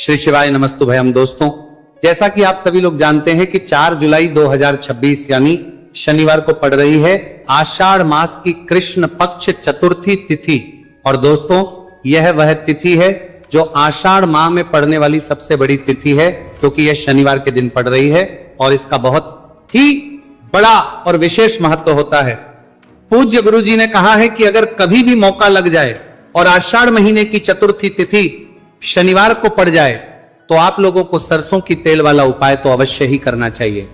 श्री शिवाय नमस्तुभयम। दोस्तों, जैसा कि आप सभी लोग जानते हैं कि 4 जुलाई 2026 यानी शनिवार को पड़ रही है आषाढ़ मास की कृष्ण पक्ष चतुर्थी तिथि। और दोस्तों, यह वह तिथि है जो आषाढ़ माह में पड़ने वाली सबसे बड़ी तिथि है, क्योंकि यह शनिवार के दिन पड़ रही है और इसका बहुत ही बड़ा और विशेष महत्व होता है। पूज्य गुरु जी ने कहा है कि अगर कभी भी मौका लग जाए और आषाढ़ महीने की चतुर्थी तिथि शनिवार को पड़ जाए तो आप लोगों को सरसों की तेल वाला उपाय तो अवश्य ही करना चाहिए।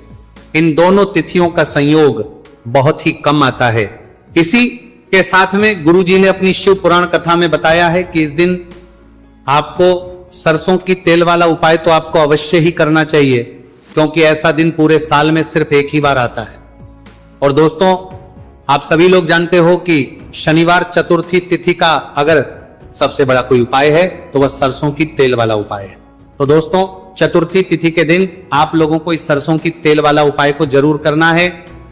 इन दोनों तिथियों का संयोग बहुत ही कम आता है। इसी के साथ में गुरु जी ने अपनी शिव पुराण कथा में बताया है कि इस दिन आपको सरसों की तेल वाला उपाय तो आपको अवश्य ही करना चाहिए, क्योंकि ऐसा दिन पूरे साल में सिर्फ एक ही बार आता है। और दोस्तों, आप सभी लोग जानते हो कि शनिवार चतुर्थी तिथि का अगर सबसे बड़ा कोई उपाय है तो वह सरसों की तेल वाला उपाय है। तो दोस्तों, चतुर्थी तिथि के दिन आप लोगों को इस सरसों की तेल वाला उपाय को जरूर करना है।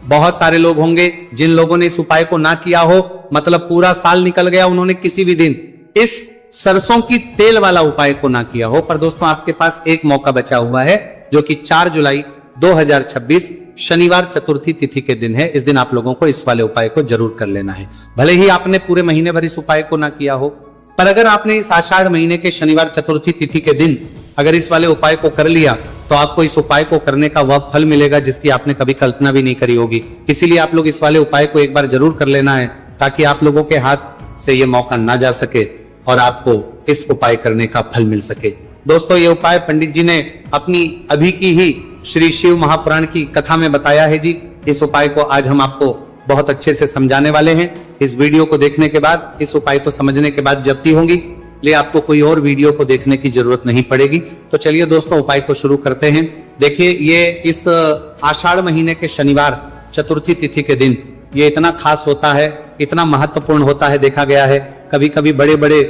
बहुत सारे लोग होंगे जिन लोगों ने इस उपाय को ना किया हो, मतलब पूरा साल निकल गया, उन्होंने किसी भी दिन इस सरसों की तेल वाला उपाय को ना किया हो। पर दोस्तों, आपके पास एक मौका बचा हुआ है, जो कि 4 जुलाई 2026 शनिवार चतुर्थी तिथि के दिन है। इस दिन आप लोगों को इस वाले उपाय को जरूर कर लेना है। भले ही आपने पूरे महीने भर इस उपाय को ना किया हो, पर अगर आपने इस आषाढ़ महीने के शनिवार चतुर्थी तिथि के दिन अगर इस वाले उपाय को कर लिया तो आपको इस उपाय को करने का वह फल मिलेगा जिसकी आपने कभी कल्पना भी नहीं करी होगी। इसीलिए आप लोग इस वाले उपाय को एक बार जरूर कर लेना है, ताकि आप लोगों के हाथ से यह मौका ना जा सके और आपको इस उपाय करने का फल मिल सके। दोस्तों, ये उपाय पंडित जी ने अपनी अभी की ही श्री शिव महापुराण की कथा में बताया है जी। इस उपाय को आज हम आपको बहुत अच्छे से समझाने वाले हैं। इस वीडियो को देखने के बाद, इस उपाय को समझने के बाद जप्ती होंगी, ले आपको कोई और वीडियो को देखने की जरूरत नहीं पड़ेगी। तो चलिए दोस्तों, उपाय को शुरू करते हैं। देखिए, ये इस आषाढ़ महीने के शनिवार चतुर्थी तिथि के दिन ये इतना खास होता है, इतना महत्वपूर्ण होता है। देखा गया है कभी कभी बड़े बड़े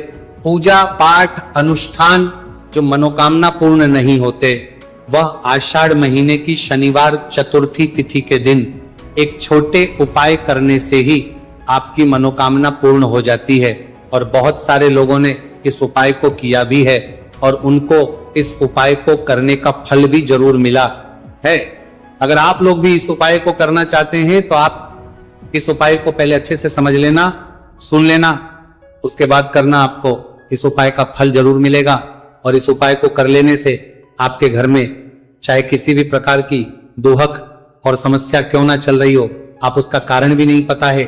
पूजा पाठ अनुष्ठान जो मनोकामना पूर्ण नहीं होते, वह आषाढ़ महीने की शनिवार चतुर्थी तिथि के दिन एक छोटे उपाय करने से ही आपकी मनोकामना पूर्ण हो जाती है। और बहुत सारे लोगों ने इस उपाय को किया भी है और उनको इस उपाय को करने का फल भी जरूर मिला है। अगर आप लोग भी इस उपाय को करना चाहते हैं तो आप इस उपाय को पहले अच्छे से समझ लेना, सुन लेना, उसके बाद करना। आपको इस उपाय का फल जरूर मिलेगा। और इस उपाय को कर लेने से आपके घर में चाहे किसी भी प्रकार की दुहक और समस्या क्यों ना चल रही हो, आप उसका कारण भी नहीं पता है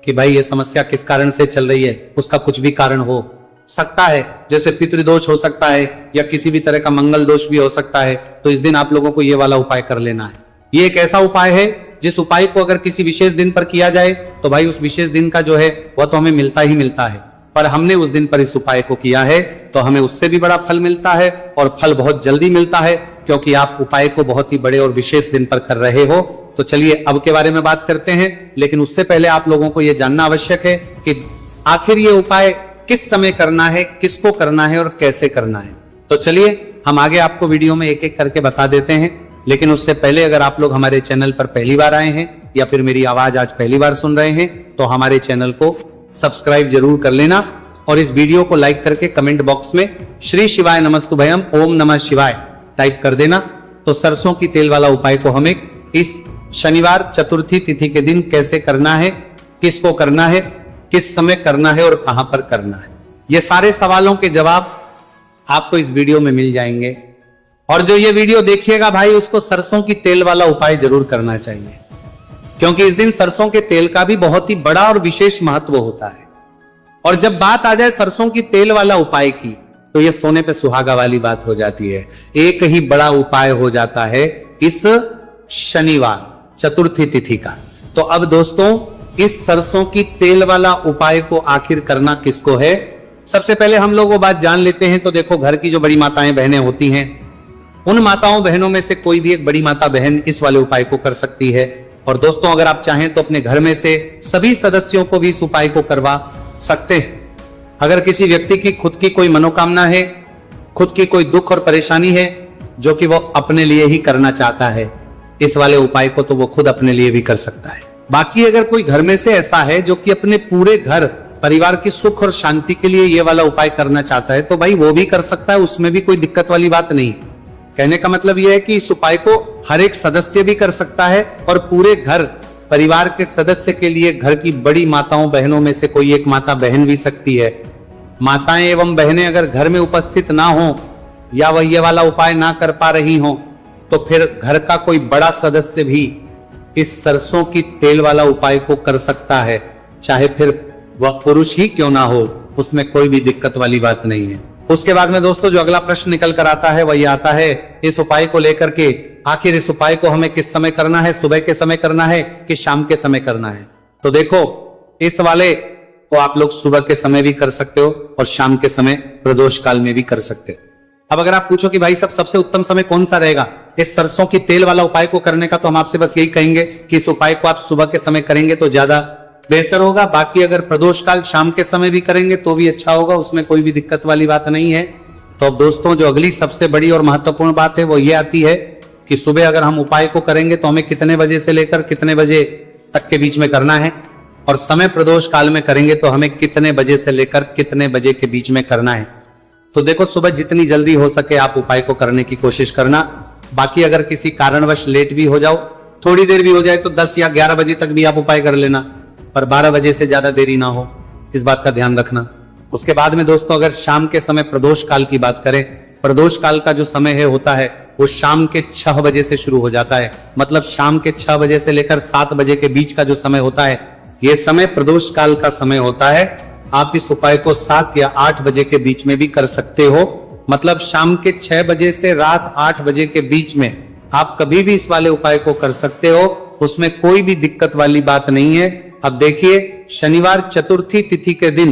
कि भाई ये समस्या किस कारण से चल रही है, उसका कुछ भी कारण हो सकता है, जैसे पितृदोष हो सकता है या किसी भी तरह का मंगल दोष भी हो सकता है। तो इस दिन आप लोगों को ये वाला उपाय कर लेना है। ये एक ऐसा उपाय है जिस उपाय को अगर किसी विशेष दिन पर किया जाए तो भाई उस विशेष दिन का जो है वह तो हमें मिलता ही मिलता है। पर हमने उस दिन पर इस उपाय को किया है तो हमें उससे भी बड़ा फल मिलता है, और फल बहुत जल्दी मिलता है, क्योंकि आप उपाय को बहुत ही बड़े और विशेष दिन पर कर रहे हो। तो चलिए अब के बारे में बात करते हैं, लेकिन उससे पहले आप लोगों को यह जानना आवश्यक है कि आखिर ये उपाय किस समय करना है, किसको करना है और कैसे करना है। तो चलिए हम आगे आपको वीडियो में एक एक करके बता देते हैं। लेकिन उससे पहले अगर आप लोग हमारे चैनल पर पहली बार आए हैं या फिर मेरी आवाज आज पहली बार सुन रहे हैं तो हमारे चैनल को सब्सक्राइब जरूर कर लेना, और इस वीडियो को लाइक करके कमेंट बॉक्स में श्री शिवाय नमस्तुभयम ओम नमः शिवाय टाइप कर देना। तो सरसों की तेल वाला उपाय को हमें इस शनिवार चतुर्थी तिथि के दिन कैसे करना है, किसको करना है, किस समय करना है और कहां पर करना है, ये सारे सवालों के जवाब आपको इस वीडियो में मिल जाएंगे। और जो ये वीडियो देखिएगा भाई, उसको सरसों की तेल वाला उपाय जरूर करना चाहिए, क्योंकि इस दिन सरसों के तेल का भी बहुत ही बड़ा और विशेष महत्व होता है। और जब बात आ जाए सरसों की तेल वाला उपाय की, तो ये सोने पे सुहागा वाली बात हो जाती है। एक ही बड़ा उपाय हो जाता है इस शनिवार चतुर्थी तिथि का। तो अब दोस्तों, इस सरसों की तेल वाला उपाय को आखिर करना किसको है, सबसे पहले हम लोग वो बात जान लेते हैं। तो देखो, घर की जो बड़ी माताएं बहनें होती हैं, उन माताओं बहनों में से कोई भी एक बड़ी माता बहन इस वाले उपाय को कर सकती है। और दोस्तों, अगर आप चाहें तो अपने घर में से सभी सदस्यों को भी इस उपाय को करवा सकते हैं। अगर किसी व्यक्ति की खुद की कोई मनोकामना है, खुद की कोई दुख और परेशानी है जो कि वो अपने लिए ही करना चाहता है, इस वाले उपाय को तो वो खुद अपने लिए भी कर सकता है। बाकी अगर कोई घर में से ऐसा है जो कि अपने पूरे घर परिवार की सुख और शांति के लिए ये वाला उपाय करना चाहता है तो भाई वो भी कर सकता है, उसमें भी कोई दिक्कत वाली बात नहीं है। कहने का मतलब यह है कि इस उपाय को हर एक सदस्य भी कर सकता है और पूरे घर परिवार के सदस्य के लिए घर की बड़ी माताओं बहनों में से कोई एक माता बहन भी सकती है। माताएं एवं बहनें अगर घर में उपस्थित ना हो या वह ये वाला उपाय ना कर पा रही हो तो फिर घर का कोई बड़ा सदस्य भी इस सरसों की तेल वाला उपाय को कर सकता है, चाहे फिर वह पुरुष ही क्यों ना हो, उसमें कोई भी दिक्कत वाली बात नहीं है। उसके बाद में दोस्तों जो अगला प्रश्न निकल कर आता है वह ये आता है इस उपाय को लेकर के, आखिर इस उपाय को हमें किस समय करना है, सुबह के समय करना है कि शाम के समय करना है। तो देखो इस वाले को आप लोग सुबह के समय भी कर सकते हो और शाम के समय प्रदोष काल में भी कर सकते हो। अब अगर आप पूछो कि भाई सब सबसे उत्तम समय कौन सा रहेगा इस सरसों की तेल वाला उपाय को करने का, तो हम आपसे बस यही कहेंगे कि इस उपाय को आप सुबह के समय करेंगे तो ज्यादा बेहतर होगा। बाकी अगर प्रदोष काल शाम के समय भी करेंगे तो भी अच्छा होगा, उसमें कोई भी दिक्कत वाली बात नहीं है। तो अब दोस्तों जो अगली सबसे बड़ी और महत्वपूर्ण बात है वो ये आती है कि सुबह अगर हम उपाय को करेंगे तो हमें कितने बजे से लेकर कितने बजे तक के बीच में करना है, और समय प्रदोष काल में करेंगे तो हमें कितने बजे से लेकर कितने बजे के बीच में करना है। तो देखो सुबह जितनी जल्दी हो सके आप उपाय को करने की कोशिश करना। बाकी अगर किसी कारणवश लेट भी हो जाओ, थोड़ी देर भी हो जाए तो 10 या 11 बजे तक भी आप उपाय कर लेना, पर 12 बजे से ज्यादा देरी ना हो, इस बात का ध्यान रखना। उसके बाद में दोस्तों अगर शाम के समय प्रदोष काल की बात करें, प्रदोष काल का जो समय है होता है वो शाम के 6 बजे से शुरू हो जाता है। मतलब शाम के 6 बजे से लेकर 7 बजे के बीच का जो समय होता है ये समय प्रदोष काल का समय होता है। आप इस उपाय को 7 या 8 बजे के बीच में भी कर सकते हो। मतलब शाम के 6 बजे से रात 8 बजे के बीच में आप कभी भी इस वाले उपाय को कर सकते हो, उसमें कोई भी दिक्कत वाली बात नहीं है। अब देखिए शनिवार चतुर्थी तिथि के दिन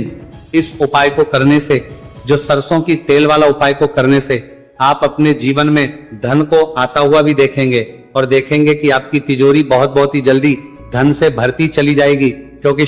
इस उपाय को करने से, जो सरसों की तेल वाला उपाय को करने से आप अपने जीवन में धन को आता हुआ भी देखेंगे और देखेंगे कि आपकी तिजोरी बहुत ही जल्दी धन से भरती चली जाएगी, क्योंकि